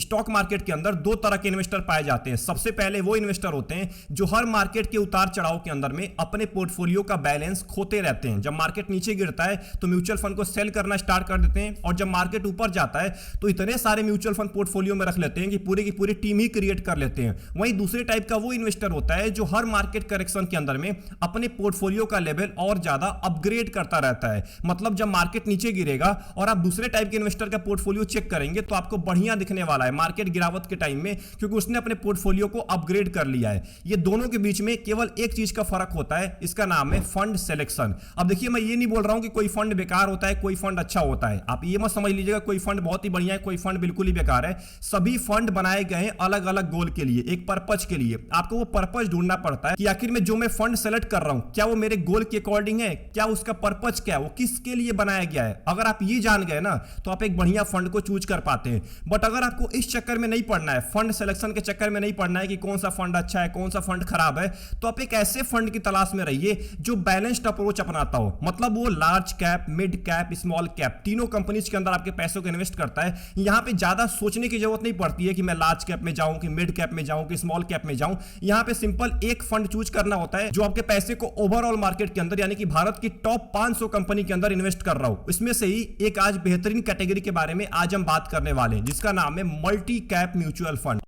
Stock market के अंदर दो तरह के इन्वेस्टर पाए जाते हैं। सबसे पहले वो इन्वेस्टर होते हैं जो हर मार्केट के उतार चढ़ाव के अंदर में अपने पोर्टफोलियो का बैलेंस खोते रहते हैं। जब मार्केट नीचे गिरता है तो म्यूचुअल फंड को सेल करना स्टार्ट कर देते हैं, और जब मार्केट ऊपर जाता है तो इतने सारे म्यूचुअल फंड पोर्टफोलियो में रख लेते हैं कि पूरी की पूरी टीम ही क्रिएट कर लेते हैं। वहीं दूसरे टाइप का वो इन्वेस्टर होता है जो हर मार्केट करेक्शन के अंदर में अपने पोर्टफोलियो का लेवल और ज्यादा अपग्रेड करता रहता है। मतलब जब मार्केट नीचे गिरेगा और आप दूसरे टाइप के इन्वेस्टर का पोर्टफोलियो चेक करेंगे तो आपको बढ़िया दिखने वाला है मार्केट गिरावट के टाइम में, क्योंकि उसने अपने पोर्टफोलियो को अपग्रेड कर लिया है। ये दोनों के बीच में केवल एक चीज का फर्क होता है, इसका नाम है फंड सिलेक्शन। अब देखिए, मैं ये नहीं बोल रहा हूं कि कोई फंड बेकार होता है, कोई फंड अच्छा होता है। आप ये मत समझ लीजिएगा कोई फंड बहुत ही बढ़िया है, कोई फंड बिल्कुल ही बेकार है। सभी फंड बनाए गए हैं अलग अलग गोल के लिए, एक पर्पज के लिए। आपको वो पर्पज ढूंढना पड़ता है कि आखिर में जो मैं फंड सेलेक्ट कर रहा हूं क्या वो मेरे गोल के अकॉर्डिंग है, क्या उसका पर्पज क्या है, वो किसके लिए बनाया गया है। अगर आप ये जान गए ना तो आप एक बढ़िया फंड को चूज कर पाते हैं। बट अगर आपको इस चक्कर में नहीं पड़ना है, फंड सिलेक्शन के चक्कर में नहीं पड़ना है कि कौन सा फंड अच्छा है कौन सा फंड खराब है, तो आप एक ऐसे फंड की तलाश में रहिए जो बैलेंस्ड अप्रोच अपनाता हो। मतलब वो large cap, mid cap, small cap तीनों कंपनीज के अंदर आपके पैसों को इन्वेस्ट करता है। यहां पे ज्यादा सोचने की जरूरत नहीं पड़ती है कि मैं लार्ज कैप में जाऊं कि मिड कैप में जाऊं कि स्मॉल कैप में जाऊं। यहां पे सिंपल एक फंड चूज करना होता है जो आपके पैसे को ओवरऑल मार्केट के अंदर यानी कि भारत की टॉप 500 कंपनी के अंदर इन्वेस्ट कर रहा हूं। इसमें से ही एक आज बेहतरीन कैटेगरी के बारे में आज हम बात करने वाले हैं जिसका नाम है मल्टी कैप म्यूचुअल फंड।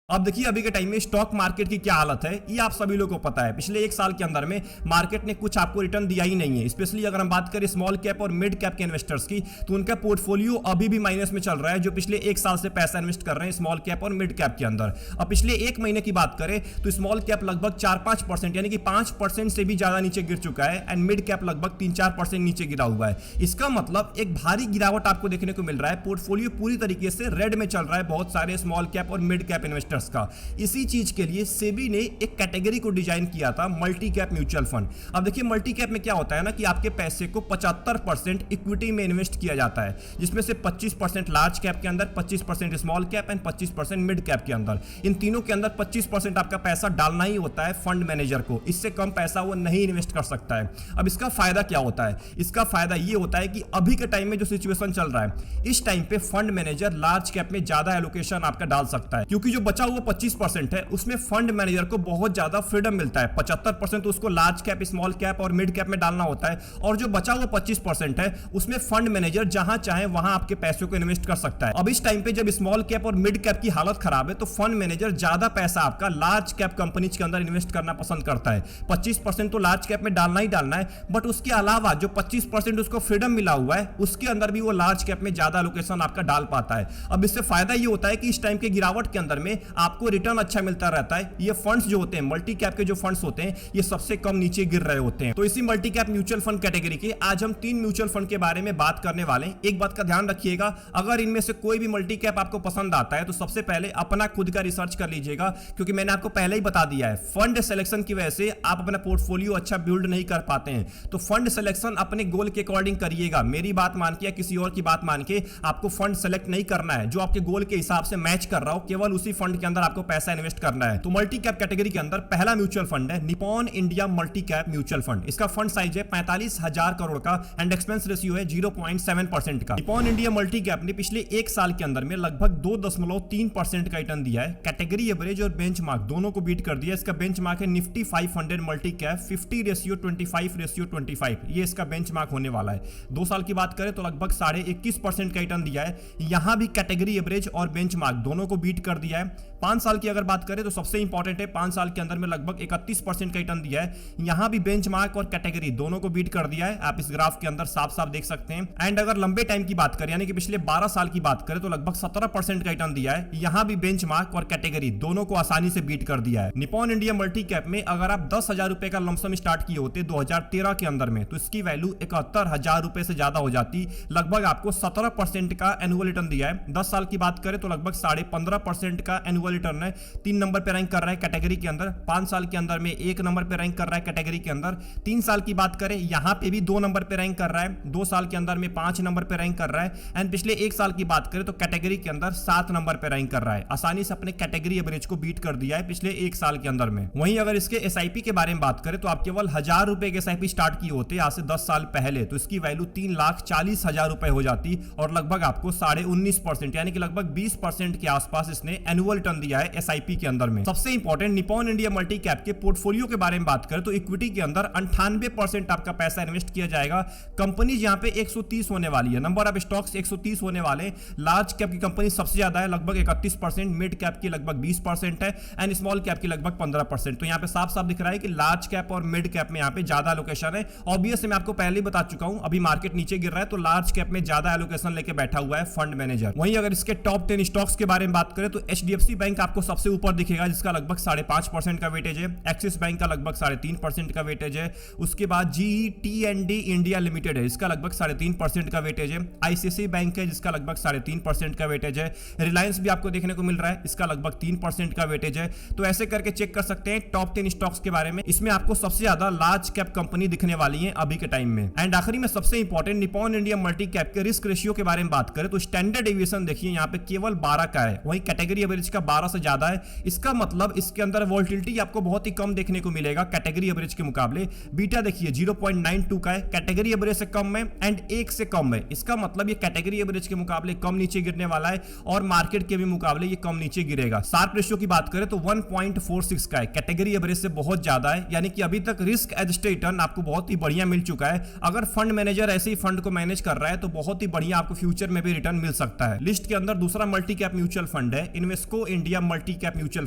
अब देखिए, अभी के टाइम में स्टॉक मार्केट की क्या हालत है ये आप सभी लोगों को पता है। पिछले एक साल के अंदर में मार्केट ने कुछ आपको रिटर्न दिया ही नहीं है। स्पेशली अगर हम बात करें स्मॉल कैप और मिड कैप के इन्वेस्टर्स की, तो उनका पोर्टफोलियो अभी भी माइनस में चल रहा है, जो पिछले एक साल से पैसा इन्वेस्ट कर रहे हैं स्मॉल कैप और मिड कैप के अंदर। अब पिछले एक महीने की बात करें तो स्मॉल कैप लगभग 4-5% यानी कि 5% से भी ज्यादा नीचे गिर चुका है, एंड मिड कैप लगभग 3-4% नीचे गिरा हुआ है। इसका मतलब एक भारी गिरावट आपको देखने को मिल रहा है। पोर्टफोलियो पूरी तरीके से रेड में चल रहा है बहुत सारे स्मॉल कैप और मिड कैप इन्वेस्टर्स का। इसी चीज के लिए सेबी ने एक कैटेगरी को डिजाइन किया था, मल्टी कैप म्यूचुअल फंड। अब देखिए, मल्टी कैप में क्या होता है ना कि आपके पैसे को 75% इक्विटी में इन्वेस्ट किया जाता है, जिसमें से 25% लार्ज कैप के अंदर, 25% small cap and 25% mid cap के अंदर। इन तीनों के अंदर 25% आपका पैसा डालना ही होता है फंड मैनेजर को। इससे कम पैसा वो नहीं इन्वेस्ट कर सकता है। अब इसका फायदा क्या होता है? इसका फायदा ये होता है कि अभी के टाइम में जो सिचुएशन चल रहा है, इस टाइम पे फंड मैनेजर लार्ज कैप में ज्यादा एलोकेशन आपका डाल सकता है, क्योंकि जो बचा हुआ 25% है उसमें फंड मैनेजर को बहुत ज्यादा फ्रीडम मिलता है। 75% उसको लार्ज कैप, स्मॉल कैप और मिड कैप में डालना होता है, और जो बचा हुआ 25% है उसमें फंड मैनेजर जहां चाहे वहां आपके पैसों को इन्वेस्ट कर सकता है। अब इस टाइम पे जब स्मॉल कैप और मिड कैप की हालत खराब है तो फंड मैनेजर ज्यादा पैसा आपका लार्ज कैप कंपनीज के अंदर इन्वेस्ट करना पसंद करता है। 25% तो लार्ज कैप में डालना ही डालना है, बट उसके अलावा जो 25% उसको फ्रीडम मिला हुआ है उसके अंदर भी वो लार्ज कैप में ज्यादा एलोकेशन आपका डाल पाता है। अब इससे फायदा ये होता है कि इस टाइम के गिरावट के अंदर में आपको रिटर्न अच्छा मिलता रहता है। ये फंड्स जो होते हैं, मल्टी कैप के जो फंड्स होते हैं, ये सबसे कम नीचे गिर रहे होते हैं। तो इसी multi cap mutual fund category के आज हम 3 म्यूचुअल फंड के बारे में बात करने वाले हैं। एक बात का ध्यान रखिएगा, अगर इनमें से कोई भी मल्टी कैप आपको पसंद आता है तो सबसे पहले अपना खुद का रिसर्च कर लीजिएगा, क्योंकि मैंने आपको पहले ही बता दिया है फंड सिलेक्शन की वजह से आप अपना पोर्टफोलियो अच्छा बिल्ड नहीं कर पाते हैं। तो फंड सिलेक्शन अपने गोल के अकॉर्डिंग करिएगा। मेरी बात मान के या किसी और की बात मान के आपको फंड सेलेक्ट नहीं करना है। जो आपके गोल के हिसाब से मैच कर रहा हो, केवल उसी फंड के अंदर आपको पैसा इन्वेस्ट करना है। तो मल्टी कैप कैटेगरी के अंदर पहला म्यूचुअल फंड है Nippon India multi cap mutual fund. इसका फंड साइज है 45,000 करोड़ का एंड एक्सपेंस रेशियो है 0.7% का। निपॉन इंडिया मल्टी कैप ने पिछले एक साल के अंदर में लगभग 2.3% का रिटर्न दिया है। कैटेगरी एवरेज और बेंचमार्क दोनों को बीट कर दिया। इसका बेंचमार्क है निफ्टी 500 मल्टी कैप 50:25:25। ये इसका बेंचमार्क होने वाला है। 2 साल की बात करें तो लगभग 21.5% का रिटर्न दिया है। यहां भी कैटेगरी एवरेज और बेंचमार्क दोनों को बीट कर दिया है। 5 साल की अगर बात करें तो सबसे इंपॉर्टेंट है, 5 साल के अंदर में लगभग 31% का रिटर्न दिया है। यहां भी बेंचमार्क और कैटेगरी दोनों को बीट कर दिया है। आप इस ग्राफ के अंदर साफ साफ देख सकते हैं। एंड अगर लंबे टाइम की बात करें यानी कि पिछले 12 साल की बात करें तो लगभग 17% का रिटर्न दिया है। यहां भी बेंचमार्क और कैटेगरी दोनों को आसानी से बीट कर दिया है। निपॉन इंडिया मल्टी कैप में अगर आप 10,000 रुपए का लमसम स्टार्ट किए होते 2013 के अंदर में, तो इसकी वैल्यू 71,000 रुपए से ज्यादा हो जाती। लगभग आपको 17% का एनुअल रिटर्न दिया है। 10 साल की बात करें तो लगभग 15.5% का एनुअल एनुअल रिटर्न है 3 नंबर पे रैंक कर रहा है कैटेगरी के अंदर, 5 साल के अंदर में 1 नंबर पे रैंक कर रहा है कैटेगरी के अंदर, 3 साल की बात करें यहां पे भी 2 नंबर पे रैंक कर रहा है, 2 साल के अंदर में 5 नंबर पे रैंक कर रहा है, एंड पिछले 1 साल की बात करें तो कैटेगरी के अंदर 7 नंबर पे रैंक कर रहा है। आसानी से अपने कैटेगरी एवरेज को बीट कर दिया है पिछले 1 साल के अंदर में। वहीं अगर इसके एसआईपी के बारे में बात करें तो आप केवल 1000 रुपए के एसआईपी स्टार्ट किए होते आज से 10 साल पहले तो इसकी वैल्यू 3,40,000 रुपए हो जाती और लगभग आपको 19.5% यानी कि लगभग 20% के आसपास इसने एनुअल रिटर्न दिया है एसआईपी के अंदर में। सबसे important Nippon India multi cap के पोर्टफोलियो के बारे में बात करें तो इक्विटी के अंदर 98% आपका पैसा इन्वेस्ट किया जाएगा। कंपनीज यहां पे 130 होने वाली है, नंबर ऑफ स्टॉक्स 130 होने वाले। लार्ज कैप की कंपनी सबसे ज्यादा है लगभग 31%, मिड कैप की लगभग 20% है एंड स्मॉल कैप की लगभग 15%। तो यहां पे साफ साफ दिख रहा है कि लार्ज कैप और मिड कैप में यहां पे ज्यादा एलोकेशन है। ऑब्वियस मैं आपको पहले ही बता चुका हूं, अभी मार्केट नीचे गिर रहा है तो लार्ज कैप में ज्यादा एलोकेशन लेके बैठा हुआ है फंड मैनेजर। वहीं अगर इसके टॉप 10 स्टॉक्स के बारे में बात करें तो एचडीएफसी बैंक आपको सबसे ऊपर दिखेगा जिसका लगभग 5.5% का वेटेज है, एक्सिस बैंक का लगभग 3.5% का वेटेज है, उसके बाद GE&T इंडिया लिमिटेड है इसका लगभग 3.5% का वेटेज है, आईसीआईसीआई बैंक है जिसका लगभग 3.5% का वेटेज है, रिलायंस भी आपको देखने को मिल रहा है इसका लगभग 3% का वेटेज है। तो ऐसे करके चेक कर सकते हैं टॉप 10 स्टॉक्स के बारे में, इसमें आपको सबसे ज्यादा लार्ज कैप कंपनी दिखने वाली है अभी के टाइम में। एंड आखिरी में सबसे important Nippon India multi cap के रिस्क रेशियो के बारे में बात करें तो स्टैंडर्ड डेविएशन देखिए यहाँ पे केवल 12 का है, वहीं कैटेगरी एवरेज का 12 से ज्यादा है। इसका मतलब इसके अंदर वोलेटिलिटी आपको बहुत ही कम देखने को मिलेगा कैटेगरी एवरेज के मुकाबले। बीटा देखिए 0.92 का है, कैटेगरी एवरेज से कम है एंड 1 से कम है। इसका मतलब ये कैटेगरी एवरेज के मुकाबले कम नीचे गिरने वाला है और मार्केट के भी मुकाबले ये कम नीचे गिरेगा। शार्प रेशियो की बात करें तो 1.46 का है, कैटेगरी एवरेज से बहुत ज्यादा है, यानी कि अभी तक रिस्क एडजस्टेड रिटर्न आपको बहुत ही बढ़िया मिल चुका है। अगर फंड मैनेजर ऐसे ही फंड को मैनेज कर रहा है तो बहुत ही बढ़िया आपको फ्यूचर में भी रिटर्न मिल सकता है। लिस्ट के अंदर दूसरा मल्टी कैप म्यूचुअल फंड है Invesco India multi cap mutual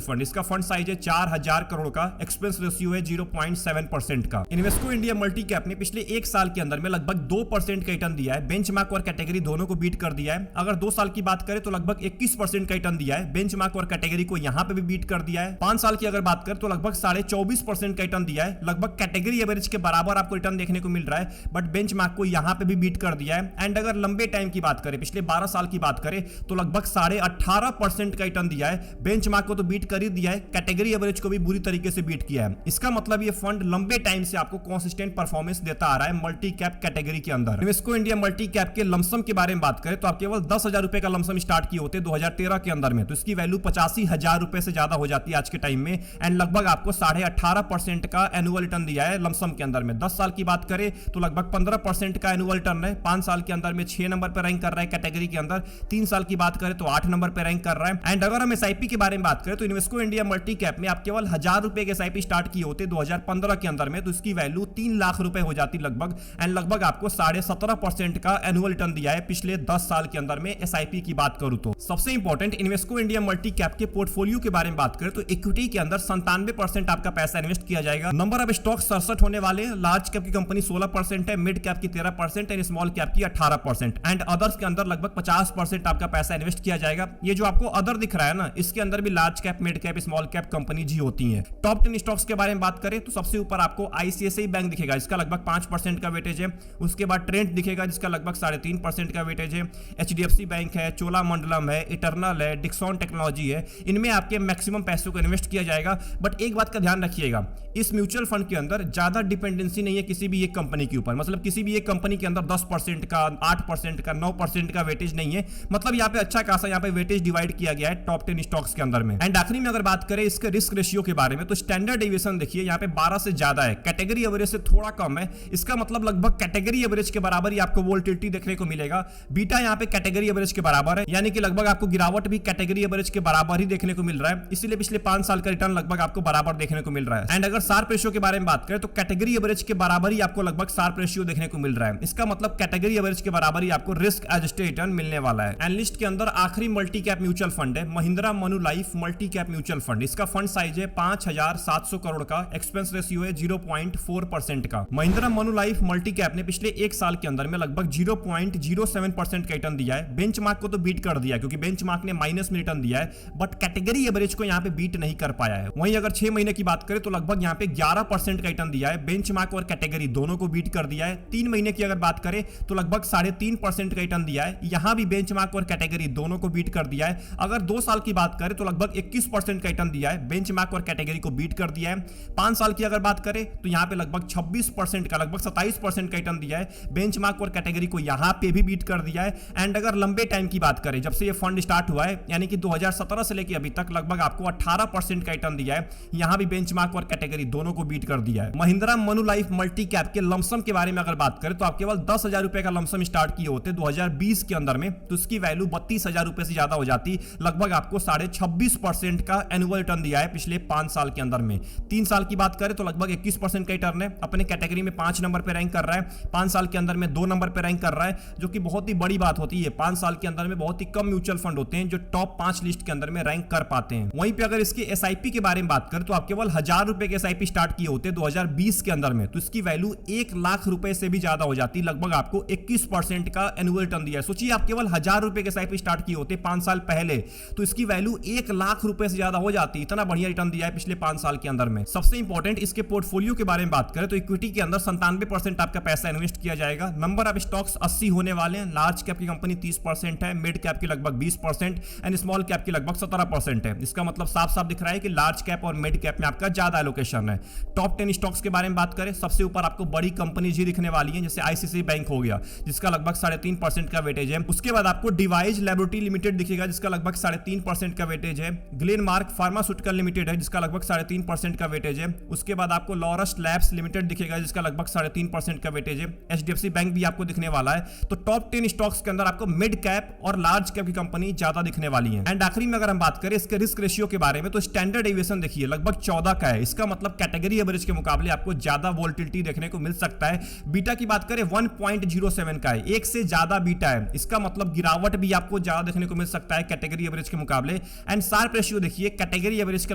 fund. इसका फंड साइज है 4000 करोड़ का, एक्सपेंस रेशियो है 0.7% का। इन्वेस्को इंडिया मल्टी कैप ने पिछले 1 साल के अंदर में लगभग 2% का रिटर्न दिया है, बेंचमार्क और कैटेगरी दोनों को बीट कर दिया है। अगर 2 साल की बात करें तो लगभग 21% का रिटर्न दिया है, बेंचमार्क और कैटेगरी को यहां पे भी बीट कर दिया है। 5 साल की अगर बात करें तो लगभग 24.5% का रिटर्न दिया है, लगभग कैटेगरी एवरेज के बराबर आपको रिटर्न देखने को मिल रहा है, बट बेंचमार्क को यहां पे भी बीट कर दिया है। एंड अगर लंबे टाइम की बात करें, पिछले 12 साल की बात करें तो लगभग 18.5% का रिटर्न दिया है, बेंचमार्क को तो बीट कर ही दिया है, कैटेगरी एवरेज को भी बुरी तरीके से बीट किया है। इसका मतलब ये फंड लंबे टाइम से आपको कंसिस्टेंट परफॉर्मेंस देता आ रहा है मल्टी कैप कैटेगरी के अंदर। इन्वेस्को इंडिया मल्टी कैप के लमसम के बारे में बात करें तो आप केवल 10,000 रुपए का लमसम स्टार्ट किए होते 2013 के अंदर में, तो इसकी वैल्यू 85,000 रुपए से ज्यादा हो जाती है आज के टाइम में एंड लगभग आपको 18.5% का एनुअल रिटर्न दिया है लमसम के अंदर में। 10 साल की बात करें तो लगभग 15% का एनुअल रिटर्न है, 5 साल के अंदर में 6 नंबर पर रैंक कर रहा है कैटेगरी के अंदर, 3 साल की बात करें तो 8 नंबर पर रैंक कर रहा है। एंड अगर हम एसआईपी के बारे में बात करें तो इन्वेस्को इंडिया मल्टी कैप में आप केवल 1000 रुपए के एसआईपी स्टार्ट किए होते 2015 के अंदर में, तो इसकी वैल्यू 3 लाख रुपए हो जाती लगभग एंड लगभग आपको 17.5% का एनुअल रिटर्न दिया है पिछले 10 साल के अंदर में एसआईपी की बात करूं तो। सबसे important Invesco India multi cap के पोर्टफोलियो के बारे में बात करें तो इक्विटी के अंदर 97% आपका पैसा इन्वेस्ट किया जाएगा। नंबर ऑफ स्टॉक 67 होने वाले, लार्ज कैप की कंपनी 16% है, मिड कैप की 13% एंड स्मॉल कैप की 18% एंड अदर्स के अंदर लगभग 50% आपका पैसा इन्वेस्ट किया जाएगा। ये जो आपको अदर दिख रहा है ना, इसके अंदर भी large cap, mid cap, small cap companies होती हैं। टॉप 10 स्टॉक्स के बारे में बात करें तो सबसे ऊपर आपको आईसीआईसीआई बैंक दिखेगा जिसका लगभग 5% का वेटेज है, उसके बाद ट्रेंट दिखेगा जिसका लगभग 3.5% का वेटेज है, एचडीएफसी बैंक है, चोलामंडलम है, इटर्नल है, डिक्सन टेक्नोलॉजी है। इनमें आपके मैक्सिमम पैसों को इन्वेस्ट किया जाएगा, बट एक बात का ध्यान रखिएगा, इस म्यूचुअल फंड के अंदर ज्यादा डिपेंडेंसी नहीं है किसी भी एक कंपनी के ऊपर, मतलब किसी भी एक कंपनी के अंदर 10% का, 8% का, 9% का वेटेज नहीं है, मतलब यहाँ पे अच्छा खासा यहाँ पे वेटेज डिवाइड किया गया है टॉप 10 स्टॉक्स के अंदर में। एंड आखिरी में अगर बात करें इसके रिस्क रेशियो के बारे में तो स्टैंडर्ड डेविएशन देखिए यहाँ पे 12 से ज्यादा है, कैटेगरी एवरेज से थोड़ा कम है। इसका मतलब लगभग कैटेगरी एवरेज के बराबर ही आपको वोलेटिलिटी देखने को मिलेगा। बीटा यहाँ पे कैटेगरी एवरेज के बराबर है, यानी कि लगभग आपको गिरावट भी कैटेगरी एवरेज के बराबर ही देखने को मिल रहा है, इसीलिए पिछले 5 साल का रिटर्न लगभग आपको बराबर देखने को मिल रहा है। एंड अगर शार्प रेशियो के बारे में बात करें तो कैटेगरी एवरेज के बराबर ही आपको लगभग शार्प रेशियो देखने को मिल रहा है। इसका मतलब कैटेगरी एवरेज के बराबर ही आपको रिस्क एडजस्टेड रिटर्न मिलने वाला है। एंड लिस्ट के अंदर आखिरी मल्टी कैप म्यूचुअल फंड है Mahindra Manulife multi cap mutual fund. इसका फंड साइज है 5700 करोड़ का, एक्सपेंस रेशियो है 0.4% का। महिंद्रा मनुलाइफ मल्टी कैप ने पिछले 1 साल के अंदर में लगभग 0.07% का रिटर्न दिया है। बेंचमार्क को तो बीट कर दिया क्योंकि बेंचमार्क ने माइनस में रिटर्न दिया है, बट कैटेगरी एवरेज को यहाँ पे बीट नहीं कर पाया है। वहीं अगर 6 महीने की बात करें तो लगभग यहाँ पे 11% का रिटर्न दिया है, बेंचमार्क और कैटेगरी दोनों को बीट कर दिया है। 3 महीने की अगर बात करें तो लगभग 3.5% का रिटर्न दिया है, यहां भी बेंचमार्क और कैटेगरी दोनों को बीट कर दिया है। अगर 2 साल की बात बात करें तो लगभग 21% का रिटर्न दिया है, बेंचमार्क और कैटेगरी को बीट कर दिया है। 5 साल की अगर बात करें तो यहां पे लगभग 26% का, लगभग 27% का रिटर्न दिया है, बेंचमार्क और कैटेगरी को यहां पे भी बीट कर दिया है। एंड अगर लंबे टाइम की बात करें, जब से ये फंड स्टार्ट हुआ है यानी कि 2017 से लेकर अभी तक लगभग आपको 18% का रिटर्न दिया है, यहां भी बेंचमार्क और कैटेगरी दोनों को बीट कर दिया है। महिंद्रा मनुलाइफ मल्टी कैप के लमसम के बारे में अगर बात करें तो आप केवल 10,000 रुपए का लमसम स्टार्ट किए होते 2020 के अंदर में, तो इसकी वैल्यू 32,000 रुपए से ज्यादा हो जाती, लगभग आपको 26.5% का एनुअल रिटर्न दिया है पिछले 5 साल के अंदर में। 3 साल की बात करें तो लगभग 21% का रिटर्न है, अपने कैटेगरी में 5 नंबर पर रैंक कर रहा है, 5 साल के अंदर में 2 नंबर पर रैंक कर रहा है, जो कि बहुत ही बड़ी बात होती है। 5 साल के अंदर में बहुत ही कम म्यूचुअल फंड होते हैं जो टॉप 5 लिस्ट के अंदर में रैंक कर पाते हैं। वहीं पे अगर इसके एसआईपी के बारे में बात करें तो आप केवल 1000 रुपए के एसआईपी स्टार्ट किए होते 2020 के अंदर में, तो इसकी वैल्यू 1 लाख रुपए से भी ज्यादा हो जाती, लगभग आपको 21% का एनुअल रिटर्न दिया है। सोचिए आप केवल 1000 रुपए के एसआईपी स्टार्ट किए होते 5 साल पहले, तो इसकी वैल्यू 1 लाख रुपए से ज्यादा हो जाती, इतना बढ़िया रिटर्न दिया है पिछले 5 साल के अंदर में। सबसे इंपॉर्टेंट इसके पोर्टफोलियो के बारे में बात करें तो इक्विटी के अंदर 97% आपका पैसा इन्वेस्ट किया जाएगा। नंबर ऑफ स्टॉक्स 80 होने वाले हैं, लार्ज कैप की कंपनी 30% है, मिड कैप की लगभग 20% एंड स्मॉल कैप की लगभग 17% है। इसका मतलब साफ साफ दिख रहा है कि लार्ज कैप और मिड कैप में आपका ज्यादा एलोकेशन है। टॉप 10 स्टॉक्स के बारे में बात करें, सबसे ऊपर आपको बड़ी कंपनीज ही दिखने वाली हैं, जैसे आईसीआईसीआई बैंक हो गया जिसका लगभग 3.5% का वेटेज है। उसके बाद आपको डिवाइस लैबोरेटरी लिमिटेड दिखेगा जिसका लगभग 3.5% का वेटेज है। ग्लेनमार्क फार्मास्यूटिकल लिमिटेड है जिसका लगभग 3.5% का वेटेज है। उसके बाद आपको लॉरस लैब्स लिमिटेड दिखेगा जिसका लगभग 3.5% का वेटेज है। एचडीएफसी बैंक भी आपको दिखने वाला है। तो टॉप 10 स्टॉक्स के अंदर आपको मिड कैप और लार्ज कैप की कंपनी ज्यादा दिखने वाली है। एंड आखिरी में अगर हम बात करें इसके रिस्क रेशियो के बारे में तो स्टैंडर्ड डेविएशन देखिए लगभग 14 का है। इसका मतलब कैटेगरी एवरेज के मुकाबले आपको ज्यादा वोलेटिलिटी देखने को मिल सकता है। बीटा की बात करें 1.07 का है, एक से ज्यादा बीटा है, इसका मतलब गिरावट भी आपको ज्यादा देखने को मिल सकता है कैटेगरी एवरेज के मुकाबले। एंड शार्प रेशियो देखिए कैटेगरी एवरेज के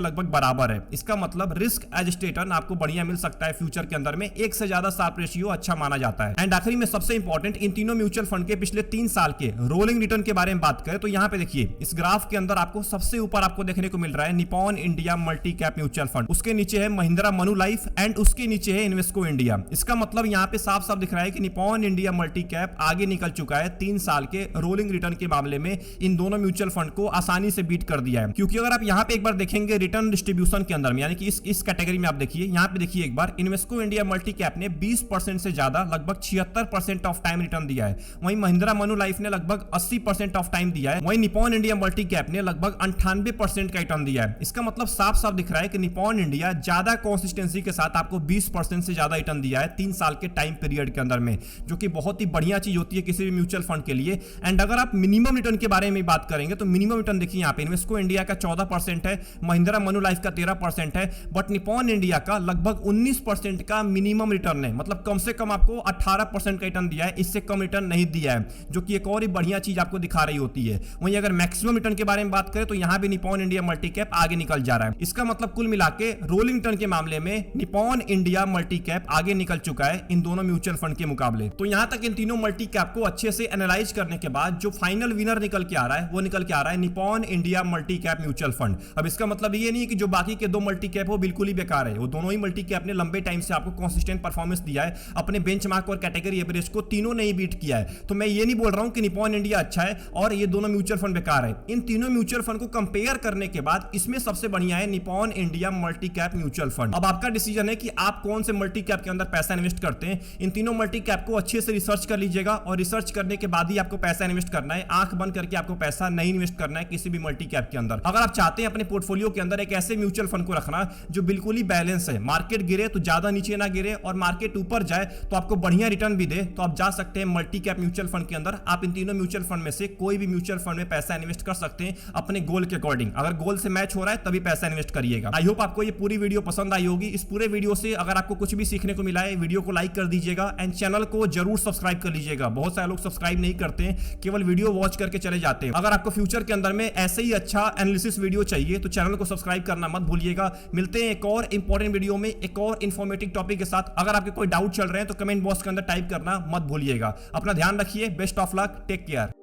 लगभग बराबर है, इसका मतलब रिस्क एडजस्टेड रिटर्न आपको बढ़िया मिल सकता है फ्यूचर के अंदर में, एक से ज्यादा शार्प रेशियो अच्छा माना जाता है। एंड आखिरी में सबसे इंपॉर्टेंट इन तीनों म्यूचुअल फंड के पिछले 3 साल के रोलिंग रिटर्न के बारे में बात करें तो यहां पे देखिए इस ग्राफ के अंदर आपको सबसे ऊपर आपको देखने को मिल रहा है Nippon India multi cap mutual fund, उसके नीचे है महिंद्रा मनुलाइफ एंड उसके नीचे है इन्वेस्को इंडिया। इसका मतलब यहां पे साफ साफ दिख रहा है कि निपॉन इंडिया मल्टी कैप आगे निकल चुका है 3 साल के रोलिंग रिटर्न के मामले में, इन दोनों म्यूचुअल फंड को आसानी से बीट कर दिया है। क्योंकि अगर आप यहां पे एक बार देखेंगे रिटर्न डिस्ट्रीब्यूशन के अंदर में, यानी कि इस कैटेगरी में आप देखिए, यहां पे देखिए एक बार इन्वेस्को इंडिया मल्टी कैप ने 20% से ज्यादा लगभग 76% ऑफ टाइम रिटर्न दिया है। वहीं महिंद्रा मनुलाइफ ने लगभग 80% ऑफ टाइम दिया है। वहीं निपॉन इंडिया मल्टी कैप ने लगभग 98% का रिटर्न दिया है। इसका मतलब साफ साफ दिख रहा है कि निपॉन इंडिया ज्यादा कंसिस्टेंसी के साथ आपको 20% से ज्यादा रिटर्न दिया है 3 साल के टाइम पीरियड के अंदर में, जो कि बहुत ही बढ़िया चीज होती है किसी भी म्यूचुअल फंड के लिए। एंड अगर आप मिनिमम रिटर्न के बारे में बात करेंगे तो मिनिमम रिटर्न देखिए यहाँ पे इन्वेस्को इंडिया का 14% है, महिंद्रा मनुलाइफ का 13% है, बट निपॉन इंडिया का लगभग 19% का मिनिमम रिटर्न है। मतलब कम से कम आपको 18% का रिटर्न दिया है, इससे कम रिटर्न नहीं दिया है, जो कि एक और ही बढ़िया चीज आपको दिखा रही होती है। वहीं अगर मैक्सिमम रिटर्न के बारे में बात करें तो यहां भी निपॉन इंडिया मल्टी कैप आगे निकल जा रहा है। इसका मतलब कुल मिला के रोलिंग रिटर्न के मामले में निपॉन इंडिया मल्टी कैप आगे निकल चुका है इन दोनों म्यूचुअल फंड के मुकाबले। तो यहां तक इन तीनों मल्टी कैप को अच्छे से एनालाइज करने के बाद जो फाइनल विनर निकल के आ रहा है वो निकल के आ रहा है Nippon India multi cap mutual fund. अब इसका मतलब ये नहीं है कि जो बाकी के 2 मल्टी कैप वो बिल्कुल ही बेकार है, वो दोनों ही मल्टी कैप ने लंबे टाइम से आपको कंसिस्टेंट परफॉर्मेंस दिया है, अपने बेंचमार्क और कैटेगरी एवरेज को तीनों ने ही बीट किया है। तो मैं ये नहीं बोल रहा हूं कि निपॉन इंडिया अच्छा है और ये दोनों म्यूचुअल फंड बेकार है। इन तीनों म्यूचुअल फंड को कंपेयर करने के बाद इसमें सबसे बढ़िया है Nippon India multi cap mutual fund. अब आपका डिसीजन है कि आप कौन से मल्टी कैप के अंदर पैसा इन्वेस्ट करते हैं। इन तीनों मल्टी कैप को अच्छे से रिसर्च कर लीजिएगा और रिसर्च करने के बाद ही आपको पैसा इन्वेस्ट करना है, आंख बंद करके आपको पैसा नहीं इन्वेस्ट करना है किसी भी मल्टी कैप के अंदर। अगर आप चाहते हैं अपने पोर्टफोलियो के अंदर एक ऐसे म्यूचुअल फंड को रखना जो बिल्कुल ही बैलेंस है, मार्केट गिरे तो ज्यादा नीचे ना गिरे और मार्केट ऊपर जाए तो आपको बढ़िया रिटर्न भी दे, तो आप जा सकते हैं मल्टी कैप म्यूचुअल फंड के अंदर। आप इन तीनों म्यूचुअल फंड में से कोई भी म्यूचुअल फंड में पैसा इन्वेस्ट कर सकते हैं अपने गोल के अकॉर्डिंग। अगर गोल से मैच हो रहा है तभी पैसा इन्वेस्ट करिएगा। आई होप आपको ये पूरी वीडियो पसंद आई होगी। इस पूरे वीडियो से अगर आपको कुछ भी सीखने को मिला है, वीडियो को लाइक कर दीजिएगा एंड चैनल को जरूर सब्सक्राइब कर लीजिएगा। बहुत सारे लोग सब्सक्राइब नहीं करते हैं, केवल वीडियो वॉच करके चले जाते हैं। अगर आपको फ्यूचर के अंदर में ऐसे ही अच्छा एनालिसिस वीडियो चाहिए तो चैनल को सब्सक्राइब करना मत भूलिएगा। मिलते हैं एक और इंपॉर्टेंट वीडियो में एक और इंफॉर्मेटिव टॉपिक के साथ। अगर आपके कोई डाउट चल रहे हैं तो कमेंट बॉक्स के अंदर टाइप करना मत भूलिएगा। अपना ध्यान रखिए, best of luck, take care.